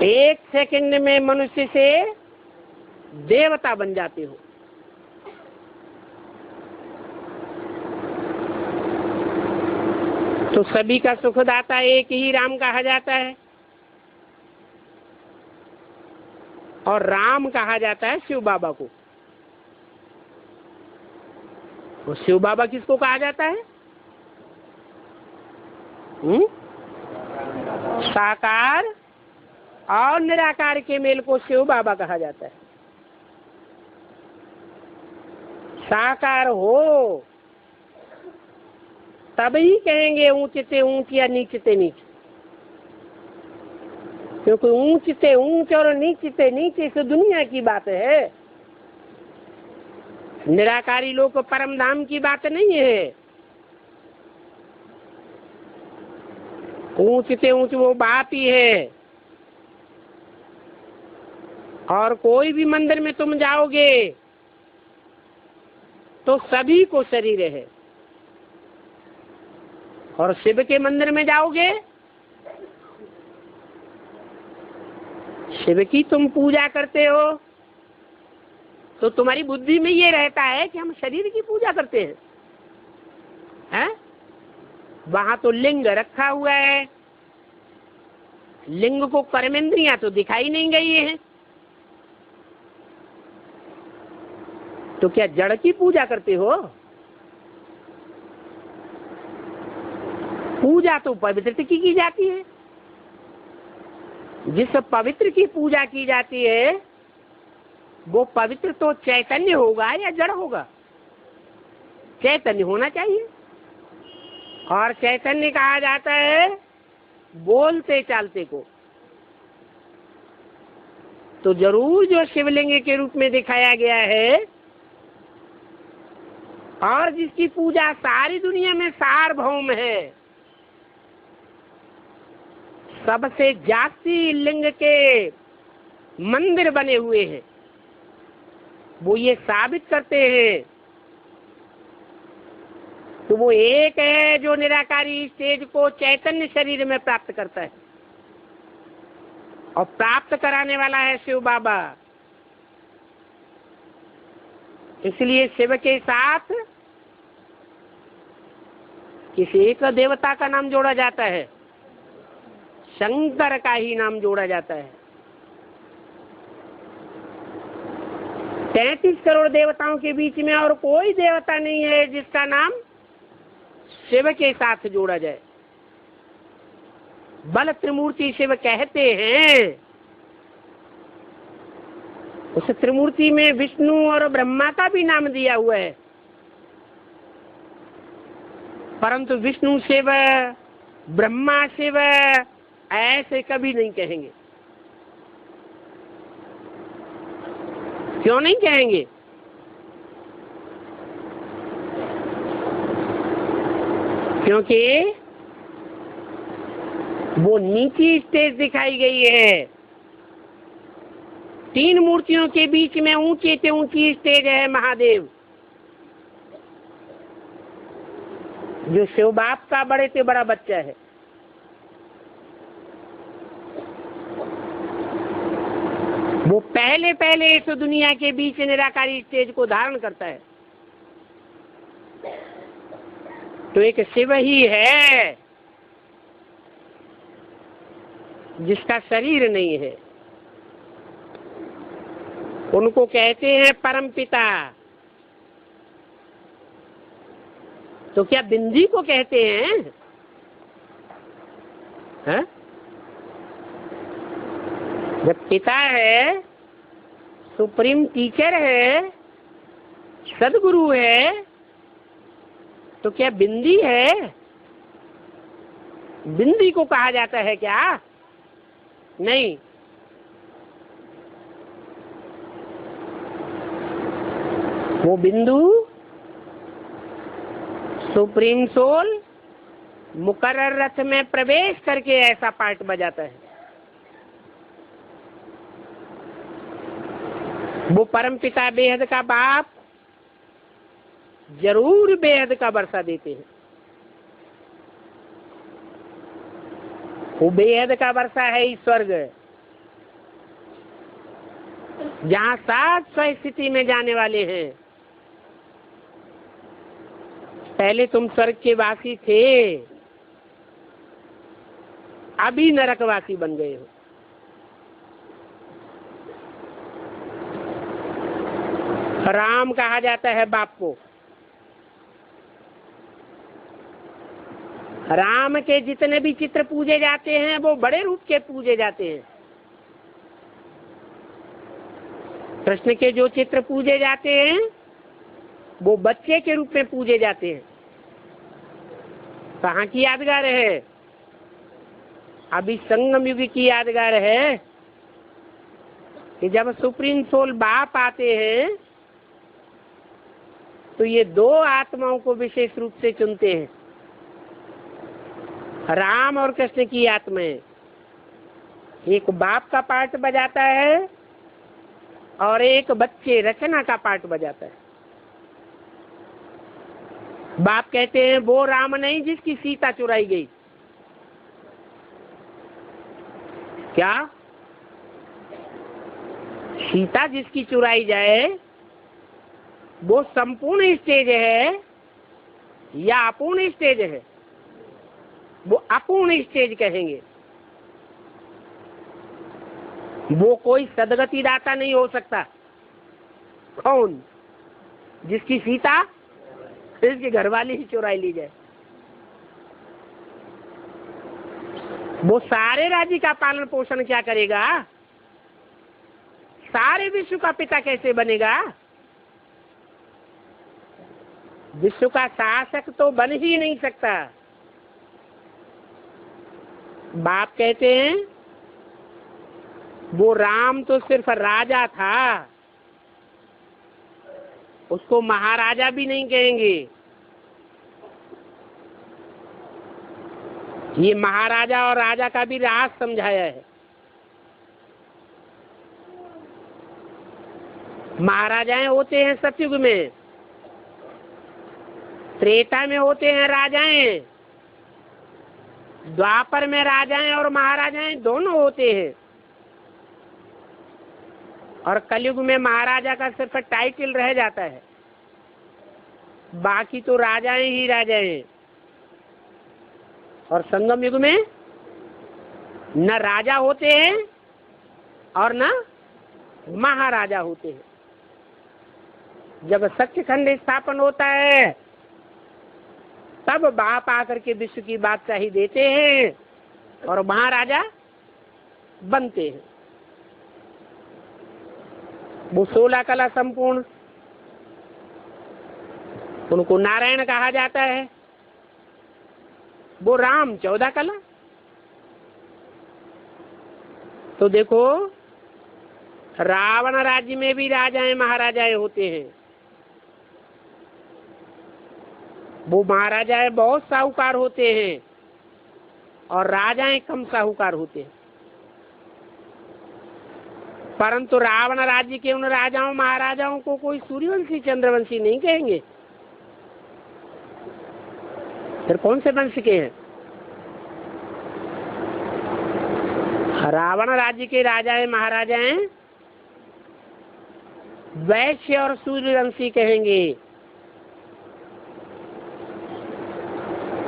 एक सेकंड में मनुष्य से देवता बन जाते हो। तो सभी का सुखदाता एक ही राम कहा जाता है, और राम कहा जाता है शिव बाबा को। तो शिव बाबा किसको कहा जाता है? साकार और निराकार के मेल को शिव बाबा कहा जाता है। साकार हो तभी कहेंगे ऊंचते ऊंच या नीचते नीच, क्योंकि ऊंचते ऊंच और नीचते नीच इस दुनिया की बात है, निराकारी लोक परम धाम की बात नहीं है। ऊंचते ऊंच वो बात ही है। और कोई भी मंदिर में तुम जाओगे तो सभी को शरीर है, और शिव के मंदिर में जाओगे शिव की तुम पूजा करते हो तो तुम्हारी बुद्धि में ये रहता है कि हम शरीर की पूजा करते हैं। वहां तो लिंग रखा हुआ है, लिंग को कर्मेंद्रियां तो दिखाई नहीं गई है, तो क्या जड़ की पूजा करते हो? पूजा तो पवित्र की जाती है। जिस पवित्र की पूजा की जाती है वो पवित्र तो चैतन्य होगा या जड़ होगा? चैतन्य होना चाहिए, और चैतन्य कहा जाता है बोलते चालते को। तो जरूर जो शिवलिंग के रूप में दिखाया गया है और जिसकी पूजा सारी दुनिया में सार्वभौम है, सबसे जाति लिंग के मंदिर बने हुए हैं, वो ये साबित करते हैं तो वो एक है जो निराकारी स्टेज को चैतन्य शरीर में प्राप्त करता है, और प्राप्त कराने वाला है शिव बाबा। इसलिए शिव के साथ किसी एक देवता का नाम जोड़ा जाता है, शंकर का ही नाम जोड़ा जाता है। 33 करोड़ देवताओं के बीच में और कोई देवता नहीं है जिसका नाम शिव के साथ जोड़ा जाए। बल त्रिमूर्ति शिव कहते हैं। उस त्रिमूर्ति में विष्णु और ब्रह्मा का भी नाम दिया हुआ है, परंतु विष्णु शिव ब्रह्मा शिव ऐसे कभी नहीं कहेंगे। क्यों नहीं कहेंगे? क्योंकि वो नीची स्टेज दिखाई गई है। 3 मूर्तियों के बीच में ऊंची से ऊंची स्टेज है महादेव, जो शिव बाप का बड़े से बड़ा बच्चा है। वो पहले इस दुनिया के बीच निराकारी स्टेज को धारण करता है। तो एक शिव ही है जिसका शरीर नहीं है। उनको कहते हैं परम पिता। तो क्या बिंदी को कहते हैं? हाँ? जब पिता है, सुप्रीम टीचर है, सदगुरु है, तो क्या बिंदी है? बिंदी को कहा जाता है क्या? नहीं। वो बिंदु सुप्रीम सोल मुकर्रर रथ में प्रवेश करके ऐसा पार्ट बजाता है। वो परम पिता बेहद का बाप जरूर बेहद का वर्षा देते हैं। वो बेहद का वर्षा है ही स्वर्ग, जहाँ शाश्वत स्थिति में जाने वाले हैं। पहले तुम स्वर्ग के वासी थे, अभी नरकवासी बन गए हो। राम कहा जाता है बाप को। राम के जितने भी चित्र पूजे जाते हैं वो बड़े रूप के पूजे जाते हैं। कृष्ण के जो चित्र पूजे जाते हैं वो बच्चे के रूप में पूजे जाते हैं। कहाँ की यादगार है? अभी संगम युग की यादगार है कि जब सुप्रीम सोल बाप आते हैं तो ये दो आत्माओं को विशेष रूप से चुनते हैं, राम और कृष्ण की आत्माएं। एक बाप का पार्ट बजाता है और एक बच्चे रचना का पार्ट बजाता है। बाप कहते हैं वो राम नहीं जिसकी सीता चुराई गई। क्या? सीता जिसकी चुराई जाए वो संपूर्ण स्टेज है या अपूर्ण स्टेज है? वो अपूर्ण स्टेज कहेंगे। वो कोई सदगति दाता नहीं हो सकता। कौन? जिसकी सीता इसके घरवाली ही चुराई ली जाए। वो सारे राज्य का पालन पोषण क्या करेगा? सारे विश्व का पिता कैसे बनेगा? विश्व का शासक तो बन ही नहीं सकता। बाप कहते हैं वो राम तो सिर्फ राजा था, उसको महाराजा भी नहीं कहेंगे। ये महाराजा और राजा का भी राज समझाया है। महाराजाएं होते हैं सतयुग में, त्रेता में होते हैं राजाएं, द्वापर में राजाएं और महाराजाएं दोनों होते हैं, और कलयुग में महाराजा का सिर्फ टाइटल रह जाता है, बाकी तो राजाएं ही राजाएं हैं। और संगम युग में न राजा होते हैं और न महाराजा होते हैं। जब सत्यखंड स्थापन होता है तब बाप आकर के विश्व की बादशाही देते हैं और महाराजा बनते हैं। वो 16 कला संपूर्ण, उनको नारायण कहा जाता है। वो राम 14 कला। तो देखो रावण राज्य में भी राजाएं महाराजाएं होते हैं। वो महाराजाएं बहुत साहूकार होते हैं और राजाएं कम साहूकार होते हैं। परंतु रावण राज्य के उन राजाओं महाराजाओं को कोई सूर्यवंशी चंद्रवंशी नहीं कहेंगे। फिर कौन से वंश के हैं? रावण राज्य के राजाएं महाराजाएं वैश्य और सूर्यवंशी कहेंगे।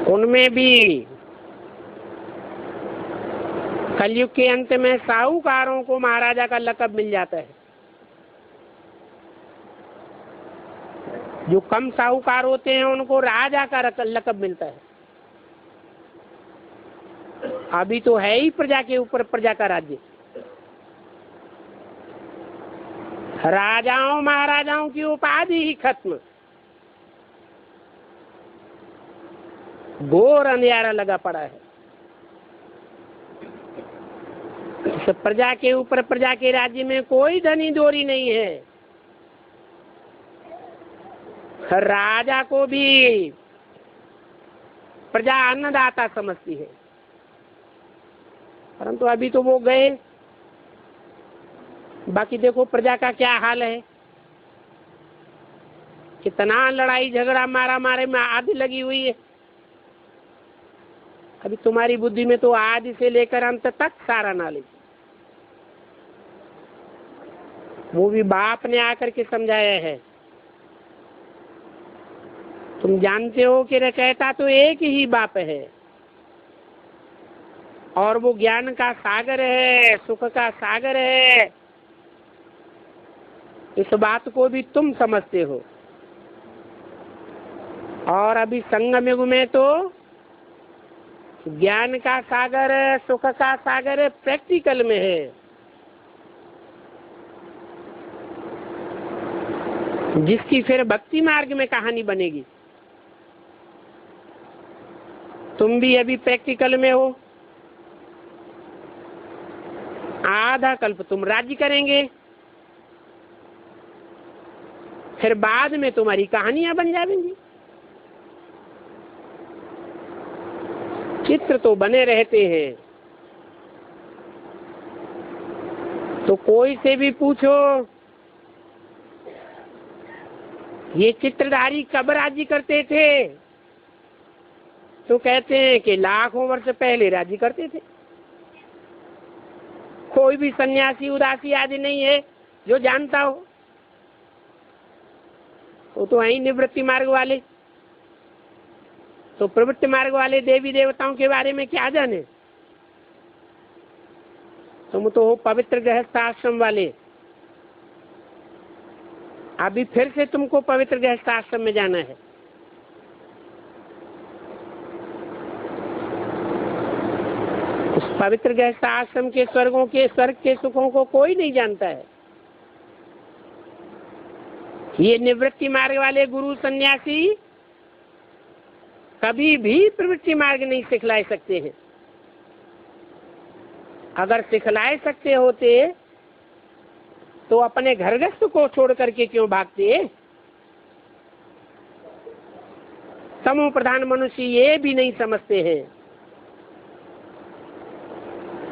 उनमें भी कलयुग के अंत में साहूकारों को महाराजा का लक़ब मिल जाता है। जो कम साहूकार होते हैं उनको राजा का लक़ब मिलता है। अभी तो है ही प्रजा के ऊपर प्रजा का राज्य। राजाओं महाराजाओं की उपाधि ही खत्म। घोर अंधियारा लगा पड़ा है। इस प्रजा के ऊपर प्रजा के राज्य में कोई धनी दोरी नहीं है। राजा को भी प्रजा अन्नदाता समझती है, परंतु अभी तो वो गए। बाकी देखो प्रजा का क्या हाल है। कितना लड़ाई झगड़ा मारा मारे में आदि लगी हुई है। अभी तुम्हारी बुद्धि में तो आदि से लेकर अंत तक सारा नॉलेज। वो भी बाप ने आकर के समझाया है। तुम जानते हो कि रचयिता तो एक ही बाप है, और वो ज्ञान का सागर है, सुख का सागर है। इस बात को भी तुम समझते हो। और अभी संगम युग में तो ज्ञान का सागर, सुख का सागर प्रैक्टिकल में है। जिसकी फिर भक्ति मार्ग में कहानी बनेगी। तुम भी अभी प्रैक्टिकल में हो, आधा कल्प तुम राज्य करेंगे, फिर बाद में तुम्हारी कहानियां बन जाएंगी। चित्र तो बने रहते हैं। तो कोई से भी पूछो ये चित्रधारी कब राज्य करते थे, तो कहते हैं कि लाखों वर्ष पहले राज्य करते थे। कोई भी सन्यासी उदासी आदि नहीं है जो जानता हो। वो तो है निवृत्ति मार्ग वाले। तो प्रवृत्ति मार्ग वाले देवी देवताओं के बारे में क्या जाने। तुम तो हो पवित्र गृहस्थ आश्रम वाले। अभी फिर से तुमको पवित्र गृहस्थ आश्रम में जाना है। उस पवित्र गृहस्थ आश्रम के स्वर्गों के, स्वर्ग के सुखों को कोई नहीं जानता है। ये निवृत्ति मार्ग वाले गुरु सन्यासी कभी भी प्रवृत्ति मार्ग नहीं सिखला सकते हैं। अगर सिखलाए सकते होते तो अपने घरगस्थ को छोड़ करके क्यों भागते। समूह प्रधान मनुष्य ये भी नहीं समझते हैं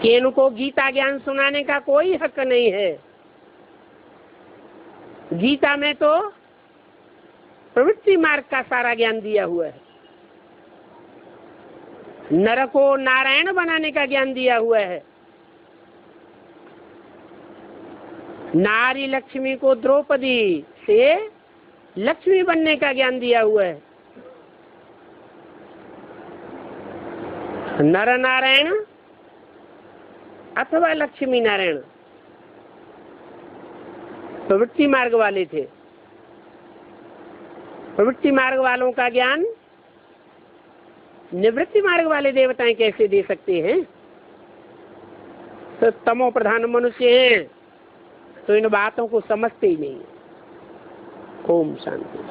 कि इनको गीता ज्ञान सुनाने का कोई हक नहीं है। गीता में तो प्रवृत्ति मार्ग का सारा ज्ञान दिया हुआ है। नर को नारायण बनाने का ज्ञान दिया हुआ है। नारी लक्ष्मी को द्रौपदी से लक्ष्मी बनने का ज्ञान दिया हुआ है। नर नारायण अथवा लक्ष्मी नारायण प्रवृत्ति मार्ग वाले थे। प्रवृत्ति मार्ग वालों का ज्ञान निवृत्ति मार्ग वाले देवताएं कैसे दे सकते हैं। तो तमो प्रधान मनुष्य हैं तो इन बातों को समझते ही नहीं। ओम शांति।